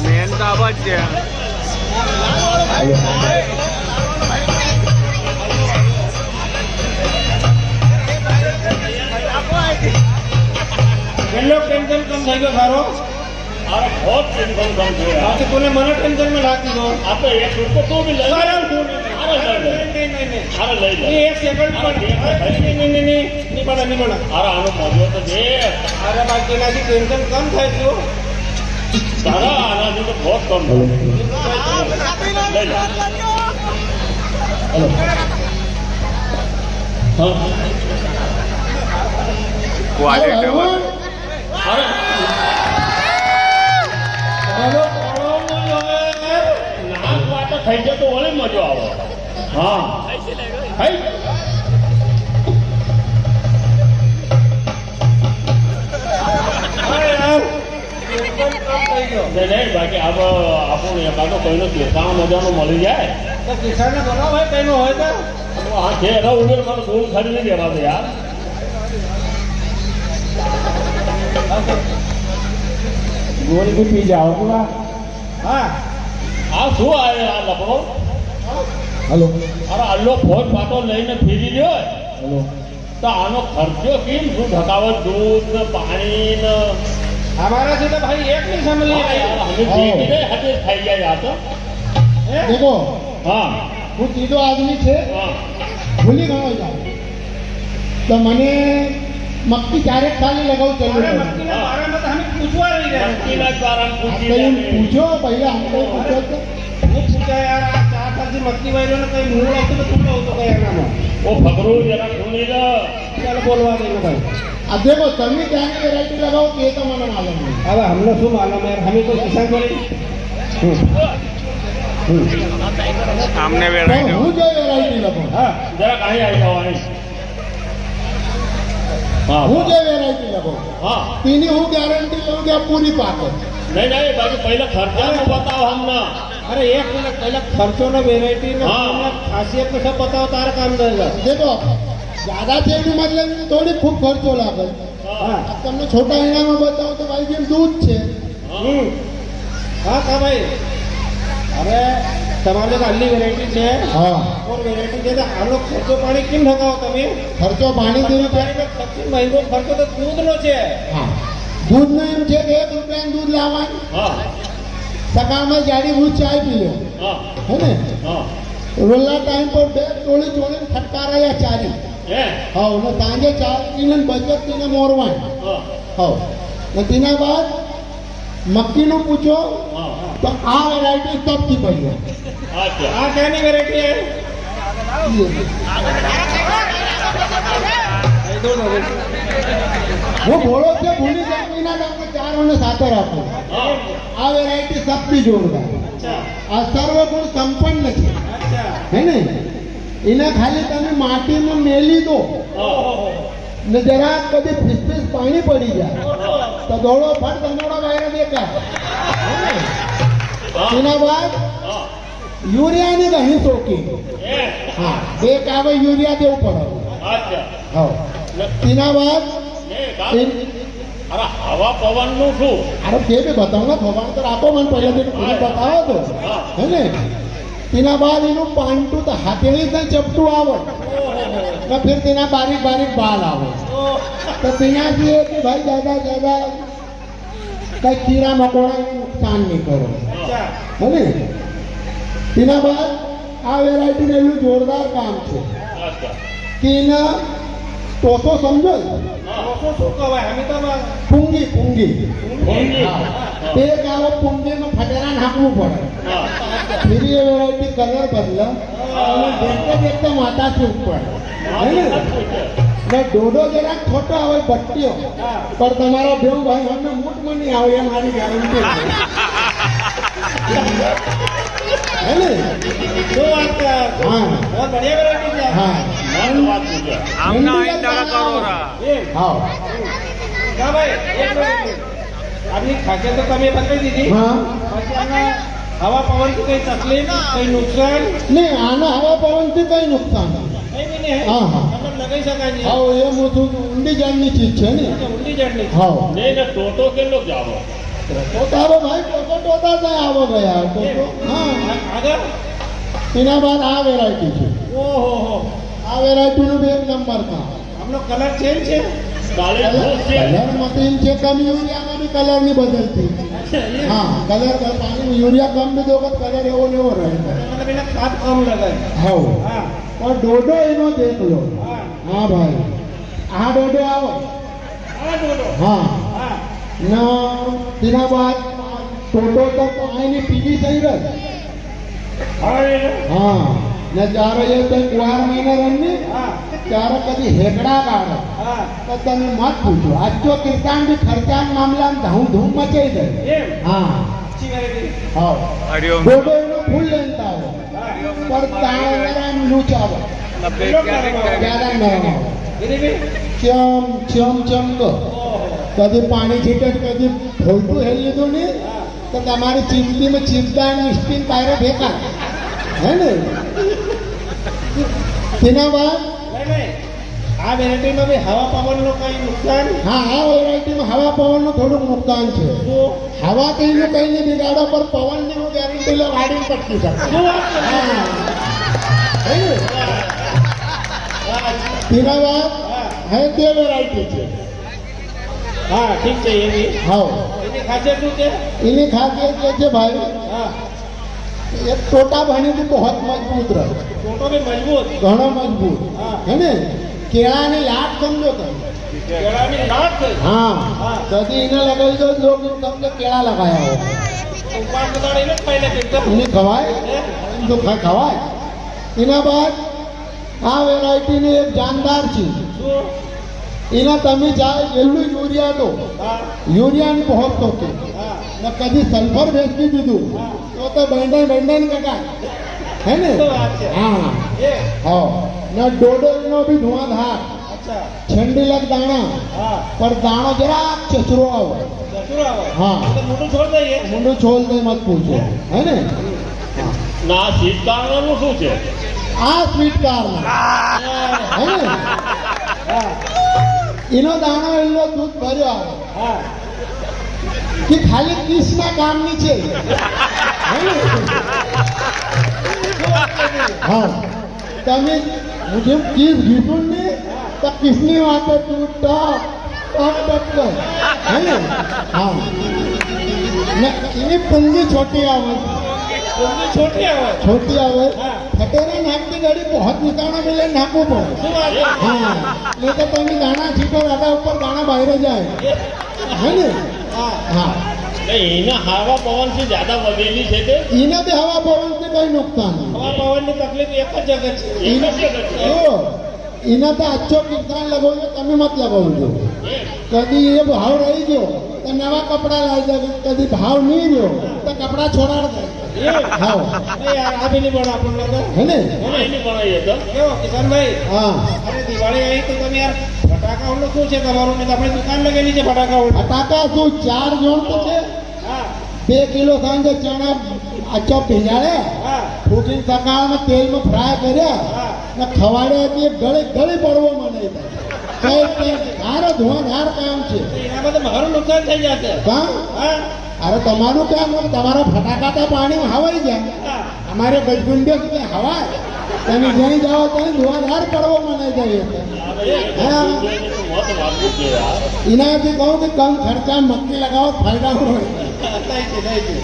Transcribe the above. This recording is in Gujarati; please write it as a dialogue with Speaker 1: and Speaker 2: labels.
Speaker 1: મેન તો આવા જ છે.
Speaker 2: કેટલો ટેન્શન કમ થઈ ગયો સારો?
Speaker 3: अरे बहुत टेंशन कम हुआ
Speaker 2: बाकी तूने मना टेंशन में ला दी दो।
Speaker 3: आप तो एक रुपये तो भी ले लो।
Speaker 2: अरे
Speaker 3: नहीं अरे ले लो
Speaker 2: ये एक सेकंड पर नहीं पड़ा
Speaker 3: अरे आनो मौजूद तो दे
Speaker 2: अरे बाकी ना की टेंशन कम થાય જો
Speaker 3: सारा आना जी तो बहुत कम है ले लो हाँ
Speaker 1: क्वालिटी
Speaker 3: अरे
Speaker 2: हेलो कोण जो है
Speaker 3: नाक वाटा થઈ જાય તો ઓલે મજો આવે હા હઈ
Speaker 2: अरे यार टेंशन कम થઈ ગયો
Speaker 3: નહીં બાકી આપણને એકાદો કોઈનો કેસાનો મજાનો મળી જાય
Speaker 2: તો કિસાન ને બોલાવો ભાઈ કઈનો હોય તો
Speaker 3: હા છે એનો ઉમેર મને દૂર ખાલી નહીં દેવા દે યાર
Speaker 2: गोली भी पी जाओ पूरा हाँ
Speaker 3: આ શું આવે આ લપડો
Speaker 2: हेलो
Speaker 3: અરે આલ્લો ફોજ પાટો લઈને ફેરી લ્યો
Speaker 2: हेलो
Speaker 3: તો આનો ખર્ચો કેમ શું ઢકાવત દૂધ ને પાણી ને
Speaker 2: हमारा से तो भाई एक नहीं समझ लिया
Speaker 3: અમે ભેગી હાથે થઈ ગયા યાર તો
Speaker 4: देखो
Speaker 3: હા
Speaker 4: હું સીધો આદમી છે
Speaker 3: હા
Speaker 4: ભૂલી ગયો જાઉં તો મને મક્કી ક્યારેક ખાલી લગાવું
Speaker 2: अरे
Speaker 4: ચાલુ
Speaker 2: मक्की ने बारे में तो हमें पूछवा नहीं रहे
Speaker 3: નક્કીના દ્વારા પૂછી
Speaker 4: પૂછો પહેલા हमको पूछो तो
Speaker 2: वो पूछा यार आ 4 साल से मक्की वालों ने कहीं मुंह लाते तो तुम लोग तो कहीं ना में
Speaker 3: ઓ ફગરો જરા સુની લે
Speaker 2: चल बोलवा देना भाई
Speaker 4: अब देखो તમે ક્યાંની વેરાયટી લગાવો તે તો મને માલુમ નહીં
Speaker 2: अब हमने શું मालूम यार हमें तो किसान करे
Speaker 1: સામને
Speaker 4: તો
Speaker 1: વેરાયટી
Speaker 4: હું જો વેરાયટી લગાવું
Speaker 2: हाँ
Speaker 3: જરા કાંઈ આવી જવાની હા
Speaker 4: હું જે વેરાયટી લગાવું
Speaker 3: હા
Speaker 4: તેની હું ગેરંટી લઉં કે આ પૂરી પાકે
Speaker 3: નહીં નહીં બાકી પહેલા ખર્ચાનું બતાવો અમને
Speaker 2: अरे एक मिनट पहले खर्चों ना वेरायटी ना
Speaker 3: हाँ।
Speaker 2: खासियत में सब बताओ तारा काम देगा
Speaker 4: देखो ज्यादा છે એનું મતલબ થોડી ખૂબ ખર્ચો લાગે
Speaker 2: हाँ
Speaker 4: આ તમને છોટા એનામાં બતાવો તો ભાઈ જેમ દૂધ છે
Speaker 2: हाँ का भाई अरे તમારે તો આટલી વેરાયટી છે
Speaker 4: હા
Speaker 2: और વેરાયટી છે તો આનો ખર્ચો પાણી કેમ ઠગાવો તમે
Speaker 4: ખર્ચો પાણી દેવું
Speaker 2: તમારી પાસે સૌથી મહેંગો ખર્ચો તો દૂધનો છે
Speaker 4: હા દૂધનું એમ છે કે 1 રૂપિયાનું દૂધ લાવવાનું
Speaker 3: હા
Speaker 4: સકાળમાં જાડી ભૂજ ચાય પી લો
Speaker 3: હા
Speaker 4: હે ને
Speaker 3: હા
Speaker 4: રોલા ટાઈમ પર 2 ટોળી ચોળીને ફટકારાયા ચારી
Speaker 3: હે
Speaker 4: હાવ ને સાંજે ચાર પીને બચત પીને મોરવાન
Speaker 3: હા
Speaker 4: હાવ ને તેના બાદ મક્કીનું પૂછો
Speaker 3: હા
Speaker 4: તો આ વેરાયટી સૌથી बढ़िया
Speaker 3: અચ્છા
Speaker 2: આ ક્યાંની વેરાયટી है
Speaker 4: હું બોલો છે ભૂલી જામીના તમને 4 અને 7 આપું
Speaker 3: હા
Speaker 4: આ વેરાયટી સૌથી જોરદાર
Speaker 2: अच्छा
Speaker 4: આ સર્વગુણ સંપન્ન છે
Speaker 2: अच्छा
Speaker 4: હે ને એને ખાલી તમે માટીમાં મેલી દો ને જરા કદી ફીસ પાણી પડી જાય તો દોડો ફટ તમારો વાયરો દેખાય એના બાદ
Speaker 3: હા
Speaker 4: યુરિયાની ઘણી શોખી
Speaker 3: હે
Speaker 4: હા 2 કાવે યુરિયા દેવું પડે
Speaker 3: અચ્છા
Speaker 4: હા એના બાદ
Speaker 3: ને કામ અરે હવા પવનનું શું
Speaker 4: અરે તે બી બતાવો ભગવાન તો આપો મને પહેલાથી પૂરી બતાવો તો હે ને તેના બાદ એનું પાંટું તો હાથેળી ને ચપટું આવે તો ફિર તેના બારીક બારીક બાલ આવે તો તેનાથી એ કે ભાઈ દાદા કઈ કીડા મકોડા નુકસાન નહીં કરો
Speaker 2: अच्छा
Speaker 4: હે ને તેના બાદ આ વેરાયટીનું એવું જોરદાર કામ છે
Speaker 3: અચ્છા
Speaker 4: કે એના ટોસો સમજો
Speaker 2: ઓછો શું કહેવાય અમે તો
Speaker 4: પૂંગી પૂંગી
Speaker 3: પૂંગી.
Speaker 4: તે ગાળો પૂંગીમાં ફટેરા નાખવું પડે
Speaker 3: હા
Speaker 4: ફરી એ વેરાયટી કલર બદલા અને દેખતે દેખતે માતાથી ઉપર હે ને ને ડોડો જરાક ખોટો આવે બટ્ટીઓ પણ તમારો બેવ ભાઈ અમને મૂઠમાં નહીં આવે એ મારી ગેરંટી હે ને
Speaker 2: શું વાત છે
Speaker 4: હા
Speaker 2: बहुत बढ़िया वेरायटी है
Speaker 4: હા
Speaker 3: મસ્ત વાત છે
Speaker 1: આમના અહીં તારા કરોરા
Speaker 2: ये
Speaker 4: હા
Speaker 2: क्या भाई एक मिनट आपने खासियत तो कमी बताई दी थी
Speaker 4: હા
Speaker 2: बाकी हमने हवा पवन की कोई तकलीफ कोई नुकसान
Speaker 4: નહીં આના હવા પવનથી કઈ નુકસાન નહીં.
Speaker 2: कहीं भी नहीं है
Speaker 4: हाँ, हाँ।
Speaker 2: मतलब लगाई सका नहीं
Speaker 4: હા એ મોટું ઊંડી જાણની ચીજ છે ને
Speaker 2: उल्टी चढ़नी
Speaker 4: હા
Speaker 3: નહીં ને ટોટો કેટલો જાવો
Speaker 4: તારો ભાઈ ટોટા ત્યાં આવો ગયા હા
Speaker 2: આગળ
Speaker 4: એના બાદ આ વેરાયટી છે
Speaker 2: ઓહો
Speaker 4: આ વેરાયટીનું બી એક નંબર કા
Speaker 2: આમનો કલર ચેન્જ છે
Speaker 3: કાલે ખુશ છે
Speaker 4: કલર મતીન છે કમ યુરિયામાં બી કલર નહીં બદલતી
Speaker 2: અચ્છા એ
Speaker 4: હા કલર પાણી યુરિયા કમ બી દો કલર એવો ને એવો રહે
Speaker 2: मतलब એના ખાદ કમ લગાય
Speaker 4: હા
Speaker 2: હા
Speaker 4: પણ ડોડો એનો દેખ લો
Speaker 2: હા
Speaker 4: હા ભાઈ આ ડોડો આવો
Speaker 2: આ ડોડો
Speaker 4: હા
Speaker 2: હા
Speaker 4: ન તેના બાદ ટોટો તો પાણીની પીવી થઈ ગઈ
Speaker 2: હવે
Speaker 4: હા ને જ્યારે એ તે કુવાર મહિને રમની
Speaker 2: હા
Speaker 4: ત્યારે કદી હેકડા કાઢે
Speaker 2: હા
Speaker 4: તો તમે મત પૂછો આજ તો કિસાન બી ખર્ચાન મામલામાં ધૂમ મચાઈ દે
Speaker 2: એમ
Speaker 4: હા
Speaker 2: अच्छी वेरायटी
Speaker 4: હા
Speaker 1: હરિઓમ
Speaker 4: ડોડો એનો ફૂલ લેન્થ આવે
Speaker 2: હા
Speaker 4: પર તાણ લૂચ આવે જ્યાદા નરમ આવે
Speaker 2: ગિરીભાઈ
Speaker 4: ચમ તો
Speaker 2: ઓહો
Speaker 4: કદી પાણી છીટે કદી ખોલતું હેલ લીધું ને તો તમારી ચીમતીમાં ચીમતા મિસ્ટીન પાયરે ફેંકા હે ને તેના બાદ
Speaker 2: નહીં આ વેરાયટીમાં બી હવા પવનનું કઈ નુકસાન
Speaker 4: હા આ વેરાયટીમાં હવા પવનનું થોડુંક નુકસાન છે
Speaker 2: શું
Speaker 4: હવા કઈનું કઈ નહીં બિગાડો પર પવનની હું ગેરંટી લો વાડીને પટકી શકે
Speaker 2: શું વાત કરે?
Speaker 4: હા હે ને? તેના બાદ
Speaker 2: હા
Speaker 4: હે તે વેરાયટી છે
Speaker 2: હા ઠીક છે એની
Speaker 4: હા
Speaker 2: એની ખાસિયત શું છે
Speaker 4: એની ખાસિયત એ છે ભાઈ
Speaker 2: હા
Speaker 4: ये टोटा बने तो बहुत मजबूत रहे
Speaker 2: ટોટો બી મજબૂત
Speaker 4: घणो मजबूत
Speaker 2: हाँ।
Speaker 4: है ने केला ने लाट समझो तुम
Speaker 2: કેળાની લાટ છે
Speaker 4: हाँ
Speaker 2: हाँ।
Speaker 4: कभी इन्हें लगाई तो लोग समझो केला लगाया हो
Speaker 2: ઉપર બતાડીને જ પહેલે એકદમ
Speaker 4: इन्हें खवाए तो खवाए इना बाद आ वेरायटी ने एक जानदार चीज
Speaker 2: શું
Speaker 4: इना तमी चाहे एलू यूरिया दो
Speaker 2: હા
Speaker 4: यूरिया ने बहुत होते
Speaker 2: હા
Speaker 4: न कभी सल्फर भेज भी दीदू तो बैंडन बैंडन का है ने
Speaker 2: તો વાત છે
Speaker 4: हाँ
Speaker 2: એ
Speaker 4: हाँ न डोडो नो भी धुआंधार
Speaker 2: અચ્છા
Speaker 4: छंडी लग दाना
Speaker 2: હા
Speaker 4: पर दानो जरा चचरो आओ
Speaker 2: જસુર આવે
Speaker 4: હા.
Speaker 2: તો મોટું છોડ દઈએ
Speaker 4: मुंडो छोड़ दे मत पूछो है ने
Speaker 3: ના શીતકાળનું શું છે
Speaker 4: आ स्वीट कार है ने
Speaker 2: હા
Speaker 4: इनो दानो एलो दूध भर्यो આવે
Speaker 2: હા
Speaker 4: कि खाली किसना काम नहीं छे है ने हाँ तमे मुझे किस गीतुन ने तो किसनी वाते तू टॉप टॉप टॉप कर है ने हाँ ने इनी पुंगी छोटी आवे
Speaker 2: ઊંધી છોટી આવે
Speaker 4: छोटी आवे
Speaker 2: हाँ।
Speaker 4: फटेरा नाकती गाड़ी बहुत निकालना मिले नाकू पर
Speaker 2: શું વાત છે
Speaker 4: हाँ नहीं तो તમે दाना छीटो दादा ऊपर दाना बाहर जाए है ने
Speaker 2: હા
Speaker 4: हाँ
Speaker 3: એના હવા પવનથી જ્યાદા વધેલી છે તે
Speaker 4: इने भी हवा पवन से कोई नुकसान नहीं
Speaker 2: હવા પવનની તકલીફ એક જ જગત છે
Speaker 3: એક જ જગત છે.
Speaker 4: જો એના તો अच्छो किसान लगावજો તમે મત लगावજો કદી એ ભાવ રહી ગયો તો નવા કપડા લાવી દે કદી ભાવ નહીં રહ્યો તો કપડા છોડાડ દે
Speaker 2: એમ?
Speaker 4: હાવ
Speaker 2: નહીં યાર આ બી નહીં પડે આપણને તો.
Speaker 4: હે ને
Speaker 3: એની ભણાઈએ તો
Speaker 2: કેવો કિશનભાઈ
Speaker 4: હા
Speaker 2: અરે દિવાળી આવી તો તમે યાર ફટાકાઓનું શું છે તમારું ને આપણે દુકાન લગેલી છે ફટાકાઓની
Speaker 4: બટાકા શું 4 જોડ તો છે
Speaker 2: હા
Speaker 4: 2 કિલો સાંજે ચણા આચો ભીજાડે
Speaker 2: હા
Speaker 4: ફૂટીને સકાળમાં તેલમાં ફ્રાય કર્યા
Speaker 2: હા
Speaker 4: ને ખવાડ્યા તે ગળે ગળે પડવો મને કઈ કઈ સારો ધુઆધાર કામ છે
Speaker 2: તો એનામાં તો મારું નુકસાન થઈ જશે
Speaker 4: કાં
Speaker 2: હા
Speaker 4: અરે તમારું કામ હોય તમારા ફટાકા તો પાણીમાં હવાઈ જાય
Speaker 2: હા
Speaker 4: અમારે ગજગુંડે સુધી હવાય તમે જ્યાં જાઓ ત્યાં ધુઆધાર પડવો મને જાય હા
Speaker 3: મત વાગવું છે યાર
Speaker 4: એનાથી કહું કે કમ ખર્ચા મક્કી લગાવો ફાયદા હોય
Speaker 2: નહીં છે